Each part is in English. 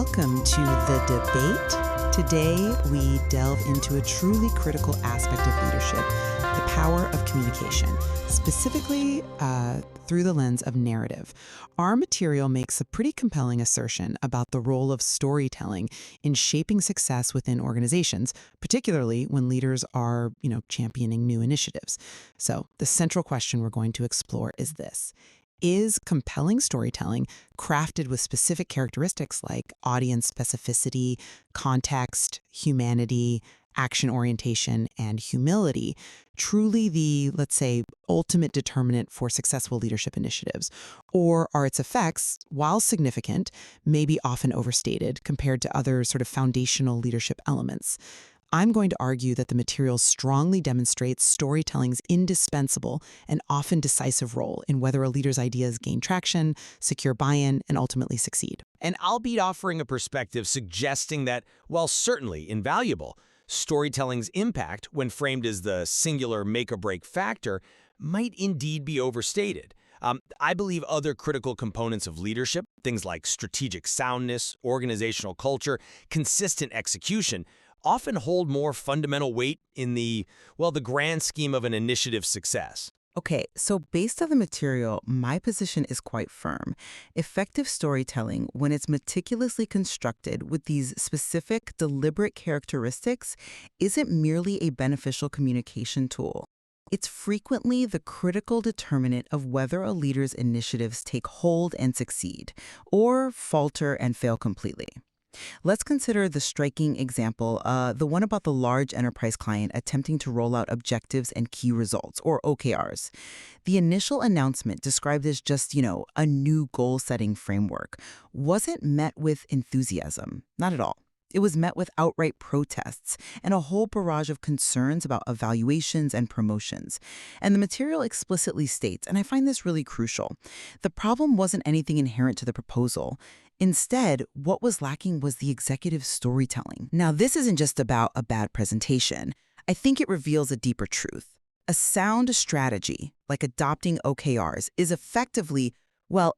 Welcome to The Debate. Today, we delve into a truly critical aspect of leadership, the power of communication, specifically through the lens of narrative. Our material makes a pretty compelling assertion about the role of storytelling in shaping success within organizations, particularly when leaders are, championing new initiatives. So, the central question we're going to explore is this. Is compelling storytelling crafted with specific characteristics like audience specificity, context, humanity, action orientation, and humility truly the, let's say, ultimate determinant for successful leadership initiatives? Or are its effects, while significant, maybe often overstated compared to other sort of foundational leadership elements? I'm going to argue that the material strongly demonstrates storytelling's indispensable and often decisive role in whether a leader's ideas gain traction, secure buy-in, and ultimately succeed. And I'll be offering a perspective suggesting that, while certainly invaluable, storytelling's impact, when framed as the singular make-or-break factor, might indeed be overstated. I believe other critical components of leadership, things like strategic soundness, organizational culture, consistent execution, often hold more fundamental weight in the grand scheme of an initiative's success. Okay, so based on the material, my position is quite firm. Effective storytelling, when it's meticulously constructed with these specific, deliberate characteristics, isn't merely a beneficial communication tool. It's frequently the critical determinant of whether a leader's initiatives take hold and succeed, or falter and fail completely. Let's consider the striking example, the one about the large enterprise client attempting to roll out objectives and key results, or OKRs. The initial announcement, described as just, a new goal-setting framework, wasn't met with enthusiasm. Not at all. It was met with outright protests and a whole barrage of concerns about evaluations and promotions. And the material explicitly states, and I find this really crucial, the problem wasn't anything inherent to the proposal. Instead, what was lacking was the executive storytelling. Now, this isn't just about a bad presentation. I think it reveals a deeper truth. A sound strategy, like adopting OKRs, is effectively,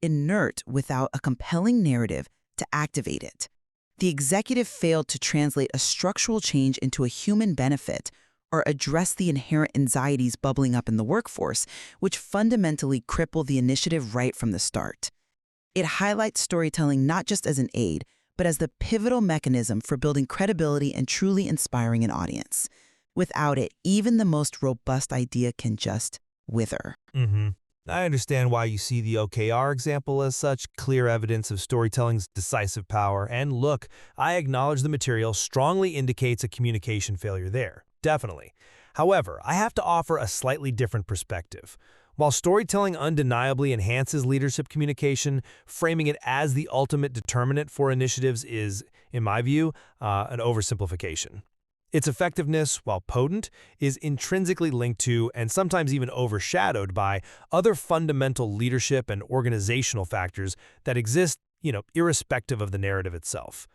inert without a compelling narrative to activate it. The executive failed to translate a structural change into a human benefit or address the inherent anxieties bubbling up in the workforce, which fundamentally cripple the initiative right from the start. It highlights storytelling not just as an aid, but as the pivotal mechanism for building credibility and truly inspiring an audience. Without it, even the most robust idea can just wither. I understand why you see the OKR example as such clear evidence of storytelling's decisive power. And look, I acknowledge the material strongly indicates a communication failure there. Definitely. However, I have to offer a slightly different perspective. While storytelling undeniably enhances leadership communication, framing it as the ultimate determinant for initiatives is, in my view, an oversimplification. Its effectiveness, while potent, is intrinsically linked to and sometimes even overshadowed by other fundamental leadership and organizational factors that exist, irrespective of the narrative itself.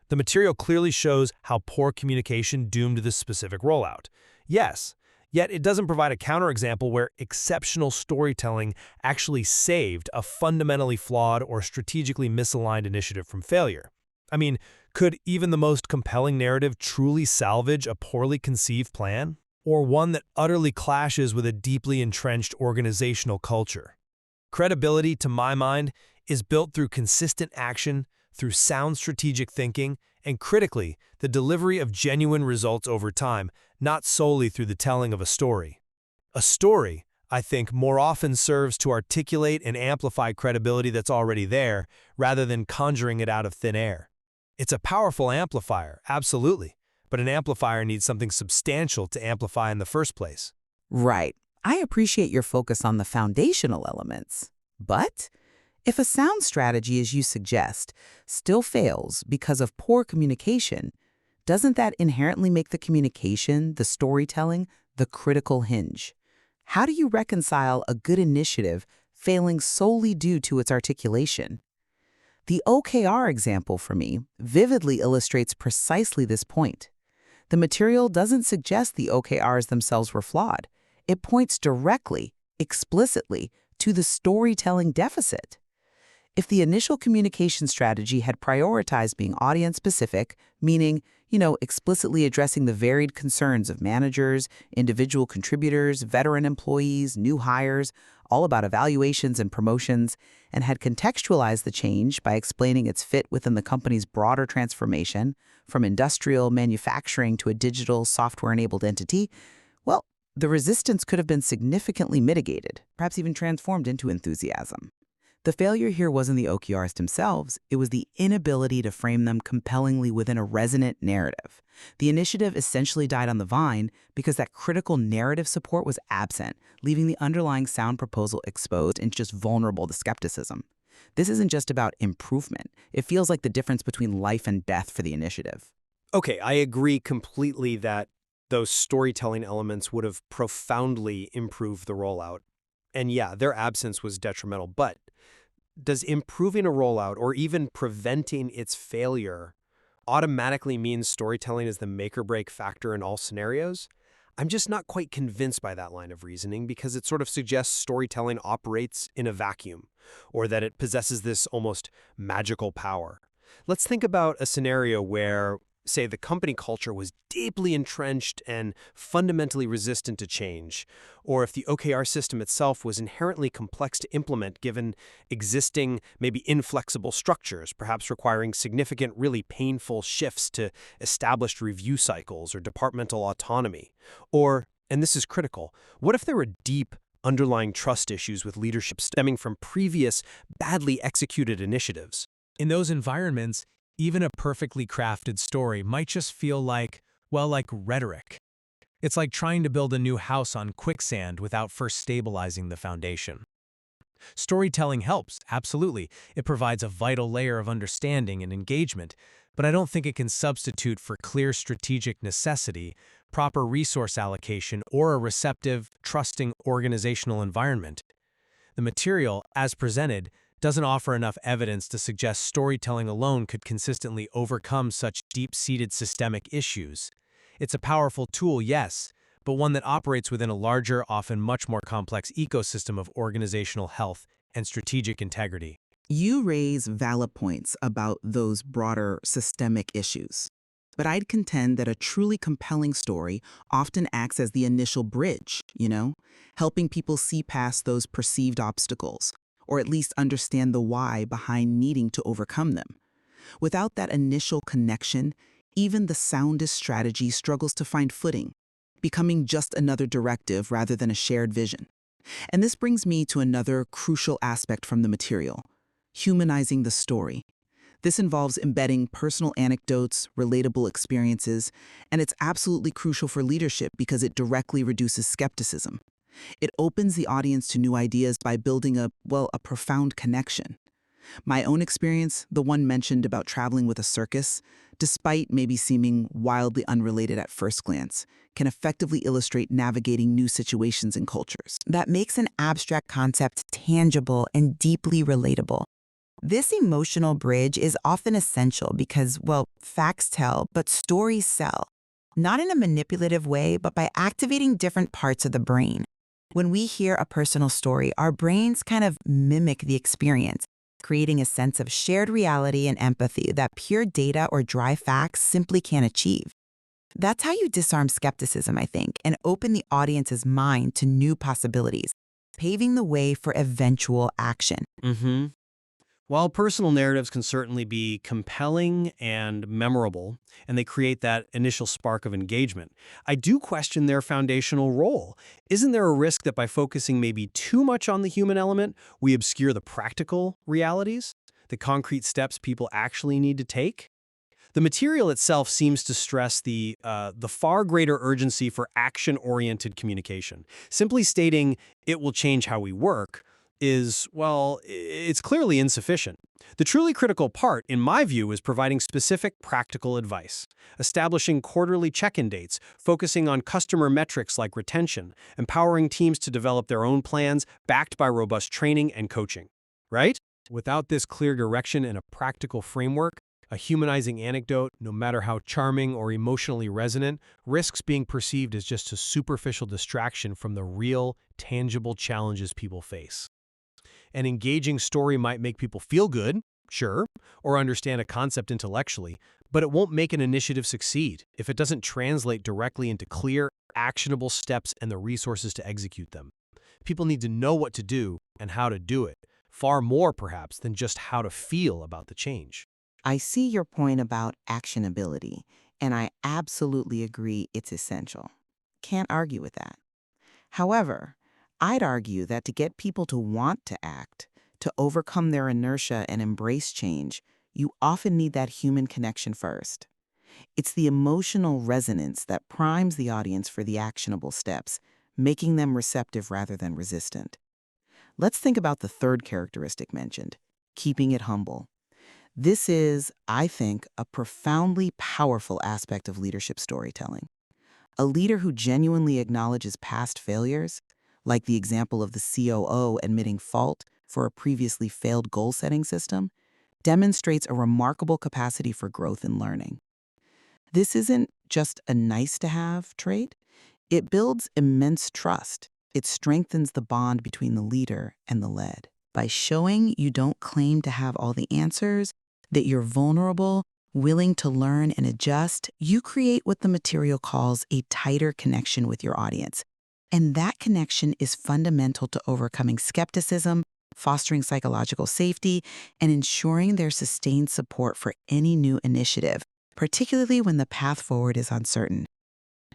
The material clearly shows how poor communication doomed this specific rollout. Yes, yet it doesn't provide a counterexample where exceptional storytelling actually saved a fundamentally flawed or strategically misaligned initiative from failure. I mean, could even the most compelling narrative truly salvage a poorly conceived plan? Or one that utterly clashes with a deeply entrenched organizational culture? Credibility, to my mind, is built through consistent action, through sound strategic thinking, and critically, the delivery of genuine results over time, not solely through the telling of a story. A story, I think, more often serves to articulate and amplify credibility that's already there, rather than conjuring it out of thin air. It's a powerful amplifier, absolutely, but an amplifier needs something substantial to amplify in the first place. Right. I appreciate your focus on the foundational elements. But if a sound strategy, as you suggest, still fails because of poor communication, doesn't that inherently make the communication, the storytelling, the critical hinge? How do you reconcile a good initiative failing solely due to its articulation? The OKR example, for me, vividly illustrates precisely this point. The material doesn't suggest the OKRs themselves were flawed. It points directly, explicitly, to the storytelling deficit. If the initial communication strategy had prioritized being audience-specific, meaning, explicitly addressing the varied concerns of managers, individual contributors, veteran employees, new hires, all about evaluations and promotions, and had contextualized the change by explaining its fit within the company's broader transformation, from industrial manufacturing to a digital software-enabled entity, well, the resistance could have been significantly mitigated, perhaps even transformed into enthusiasm. The failure here wasn't the OKRs themselves, it was the inability to frame them compellingly within a resonant narrative. The initiative essentially died on the vine because that critical narrative support was absent, leaving the underlying sound proposal exposed and just vulnerable to skepticism. This isn't just about improvement. It feels like the difference between life and death for the initiative. Okay, I agree completely that those storytelling elements would have profoundly improved the rollout. And yeah, their absence was detrimental, but does improving a rollout or even preventing its failure automatically mean storytelling is the make or break factor in all scenarios? I'm just not quite convinced by that line of reasoning because it sort of suggests storytelling operates in a vacuum or that it possesses this almost magical power. Let's think about a scenario where, say, the company culture was deeply entrenched and fundamentally resistant to change, or if the OKR system itself was inherently complex to implement given existing, maybe inflexible structures, perhaps requiring significant, really painful shifts to established review cycles or departmental autonomy. Or, and this is critical, what if there were deep, underlying trust issues with leadership stemming from previous, badly executed initiatives? In those environments, even a perfectly crafted story might just feel like, well, like rhetoric. It's like trying to build a new house on quicksand without first stabilizing the foundation. Storytelling helps, absolutely. It provides a vital layer of understanding and engagement, but I don't think it can substitute for clear strategic necessity, proper resource allocation, or a receptive, trusting organizational environment. The material, as presented, doesn't offer enough evidence to suggest storytelling alone could consistently overcome such deep-seated systemic issues. It's a powerful tool, yes, but one that operates within a larger, often much more complex ecosystem of organizational health and strategic integrity. You raise valid points about those broader systemic issues. But I'd contend that a truly compelling story often acts as the initial bridge, helping people see past those perceived obstacles, or at least understand the why behind needing to overcome them. Without that initial connection, even the soundest strategy struggles to find footing, becoming just another directive rather than a shared vision. And this brings me to another crucial aspect from the material: humanizing the story. This involves embedding personal anecdotes, relatable experiences, and it's absolutely crucial for leadership because it directly reduces skepticism. It opens the audience to new ideas by building a profound connection. My own experience, the one mentioned about traveling with a circus, despite maybe seeming wildly unrelated at first glance, can effectively illustrate navigating new situations and cultures. That makes an abstract concept tangible and deeply relatable. This emotional bridge is often essential because, facts tell, but stories sell. Not in a manipulative way, but by activating different parts of the brain. When we hear a personal story, our brains kind of mimic the experience, creating a sense of shared reality and empathy that pure data or dry facts simply can't achieve. That's how you disarm skepticism, I think, and open the audience's mind to new possibilities, paving the way for eventual action. While personal narratives can certainly be compelling and memorable, and they create that initial spark of engagement, I do question their foundational role. Isn't there a risk that by focusing maybe too much on the human element, we obscure the practical realities, the concrete steps people actually need to take? The material itself seems to stress the far greater urgency for action-oriented communication. Simply stating, "it will change how we work," is, it's clearly insufficient. The truly critical part, in my view, is providing specific practical advice, establishing quarterly check-in dates, focusing on customer metrics like retention, empowering teams to develop their own plans backed by robust training and coaching. Right? Without this clear direction and a practical framework, a humanizing anecdote, no matter how charming or emotionally resonant, risks being perceived as just a superficial distraction from the real, tangible challenges people face. An engaging story might make people feel good, sure, or understand a concept intellectually, but it won't make an initiative succeed if it doesn't translate directly into clear, actionable steps and the resources to execute them. People need to know what to do and how to do it, far more perhaps than just how to feel about the change. I see your point about actionability, and I absolutely agree it's essential. Can't argue with that. However, I'd argue that to get people to want to act, to overcome their inertia and embrace change, you often need that human connection first. It's the emotional resonance that primes the audience for the actionable steps, making them receptive rather than resistant. Let's think about the third characteristic mentioned, keeping it humble. This is, I think, a profoundly powerful aspect of leadership storytelling. A leader who genuinely acknowledges past failures, like the example of the COO admitting fault for a previously failed goal-setting system, demonstrates a remarkable capacity for growth and learning. This isn't just a nice-to-have trait. It builds immense trust. It strengthens the bond between the leader and the led. By showing you don't claim to have all the answers, that you're vulnerable, willing to learn and adjust, you create what the material calls a tighter connection with your audience. And that connection is fundamental to overcoming skepticism, fostering psychological safety, and ensuring their sustained support for any new initiative, particularly when the path forward is uncertain.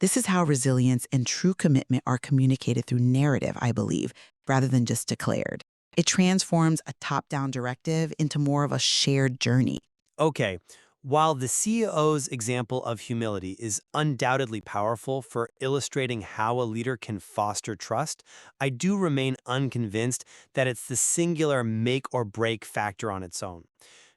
This is how resilience and true commitment are communicated through narrative, I believe, rather than just declared. It transforms a top-down directive into more of a shared journey. Okay, while the CEO's example of humility is undoubtedly powerful for illustrating how a leader can foster trust, I do remain unconvinced that it's the singular make or break factor on its own.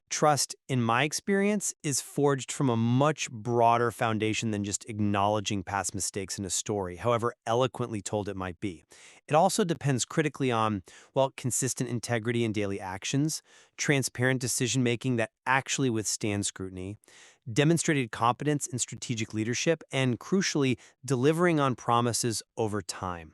Trust, in my experience, is forged from a much broader foundation than just acknowledging past mistakes in a story, however eloquently told it might be. It also depends critically on, well, consistent integrity in daily actions, transparent decision-making that actually withstands scrutiny, demonstrated competence in strategic leadership, and crucially, delivering on promises over time.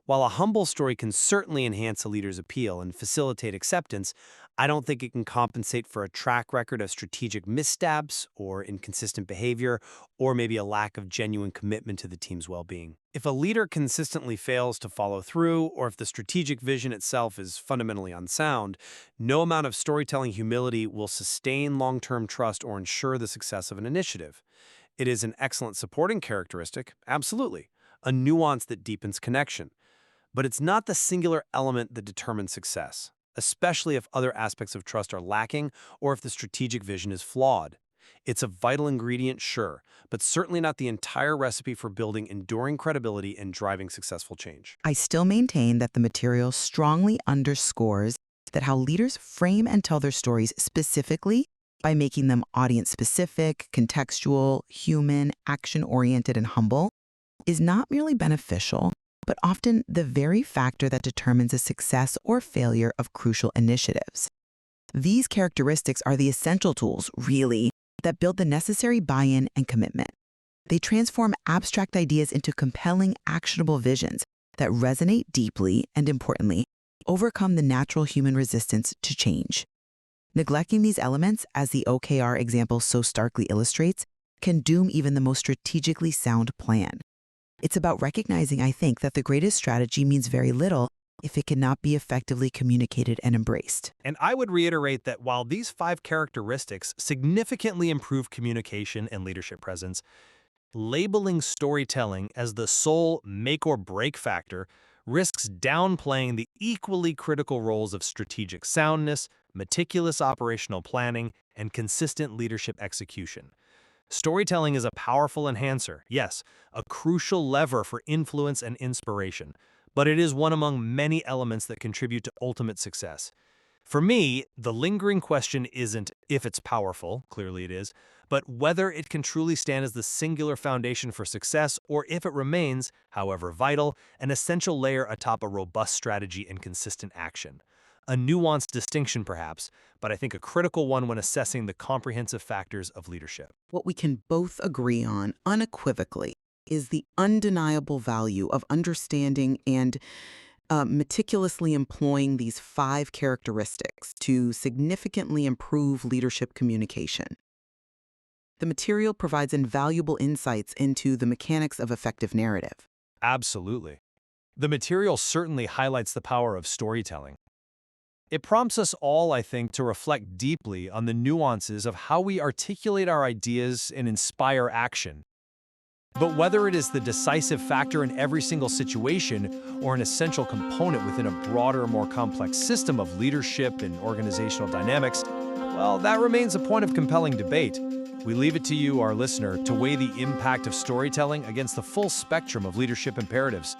While a humble story can certainly enhance a leader's appeal and facilitate acceptance, I don't think it can compensate for a track record of strategic missteps or inconsistent behavior, or maybe a lack of genuine commitment to the team's well-being. If a leader consistently fails to follow through, or if the strategic vision itself is fundamentally unsound, no amount of storytelling humility will sustain long-term trust or ensure the success of an initiative. It is an excellent supporting characteristic, absolutely, a nuance that deepens connection. But it's not the singular element that determines success, especially if other aspects of trust are lacking or if the strategic vision is flawed. It's a vital ingredient, sure, but certainly not the entire recipe for building enduring credibility and driving successful change. I still maintain that the material strongly underscores that how leaders frame and tell their stories specifically by making them audience-specific, contextual, human, action-oriented, and humble is not merely beneficial, but often the very factor that determines the success or failure of crucial initiatives. These characteristics are the essential tools, really, that build the necessary buy-in and commitment. They transform abstract ideas into compelling, actionable visions that resonate deeply and, importantly, overcome the natural human resistance to change. Neglecting these elements, as the OKR example so starkly illustrates, can doom even the most strategically sound plan. It's about recognizing, I think, that the greatest strategy means very little if it cannot be effectively communicated and embraced. And I would reiterate that while these 5 characteristics significantly improve communication and leadership presence, labeling storytelling as the sole make or break factor risks downplaying the equally critical roles of strategic soundness, meticulous operational planning, and consistent leadership execution. Storytelling is a powerful enhancer, yes, a crucial lever for influence and inspiration, but it is one among many elements that contribute to ultimate success. For me, the lingering question isn't if it's powerful, clearly it is, but whether it can truly stand as the singular foundation for success or if it remains, however vital, an essential layer atop a robust strategy and consistent action. A nuanced distinction, perhaps, but I think a critical one when assessing the comprehensive factors of leadership. What we can both agree on unequivocally is the undeniable value of understanding and meticulously employing these 5 characteristics to significantly improve leadership communication. The material provides invaluable insights into the mechanics of effective narrative. Absolutely. The material certainly highlights the power of storytelling. It prompts us all, I think, to reflect deeply on the nuances of how we articulate our ideas and inspire action. But whether it is the decisive factor in every single situation or an essential component within a broader, more complex system of leadership and organizational dynamics, well, that remains a point of compelling debate. We leave it to you, our listener, to weigh the impact of storytelling against the full spectrum of leadership imperatives.